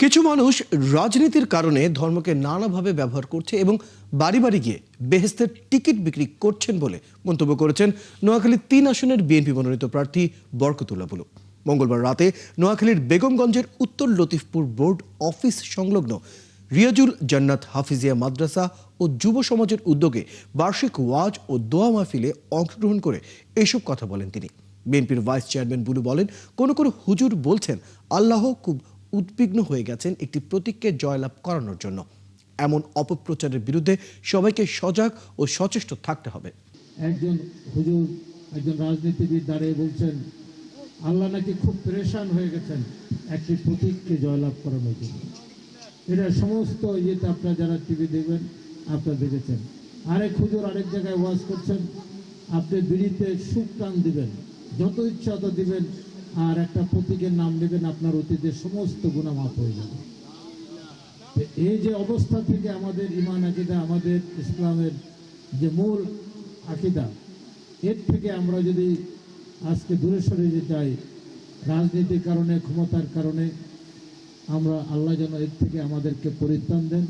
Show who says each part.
Speaker 1: কিছু মানুষ রাজনীতির কারণে ধর্মকে নানাভাবে ব্যবহার করছে এবং বাড়ি বাড়ি গিয়ে বেহেশতের টিকিট বিক্রি করছেন বলে মন্তব্য করেছেন নোয়াখালীর ৩ আসনের বিএনপি মনোনীত প্রার্থী বরকতুল্লাহ বুলু। মঙ্গলবার রাতে নোয়াখালীর বেগমগঞ্জের উত্তর লতিফপুর বোর্ড অফিস সংলগ্ন রিয়াজুল জান্নাত হাফিজিয়া মাদ্রাসা ও যুব সমাজের উদ্যোগে বার্ষিক ওয়াজ ও দোয়া মাহফিলে অংশগ্রহণ করে এসব কথা বলেন তিনি। বিএনপির ভাইস চেয়ারম্যান বুলু বলেন, কোন কোন হুজুর বলছেন আল্লাহ খুব উদ্বিগ্ন হয়ে গেছেন একটি প্রতীককে জয়লাভ করানোর জন্য। এমন অপপ্রচারের বিরুদ্ধে সবাইকে সজাগ ও সচেষ্ট থাকতে হবে।
Speaker 2: একজন হুজুর, একজন রাজনীতিবিদ দাঁড়িয়ে বলছেন আল্লাহ নাকি খুব পরেশান হয়ে গেছেন একটি প্রতীককে জয়লাভ করানোর জন্য। এটা সমস্ত ইয়েতে আপনারা যারা টিভি দেখবেন আপনারা দেখেছেন। আরেক হুজুর আরেক জায়গায় ওয়াজ করছেন, আপনি বিড়িতে সুখ টান দিবেন, যত ইচ্ছা তত দিবেন, আর একটা প্রতীকের নাম নেবেন, আপনার অতীতের সমস্ত গুনাহ মাফ হয়ে যাবে। এই যে অবস্থা থেকে আমাদের ঈমান আকীদা, আমাদের ইসলামের যে মূল আকীদা, এর থেকে আমরা যদি আজকে দূরে সরে যেতে চাই রাজনীতির কারণে, ক্ষমতার কারণে, আমরা আল্লাহ যেন এর থেকে আমাদেরকে পরিত্রাণ দেন।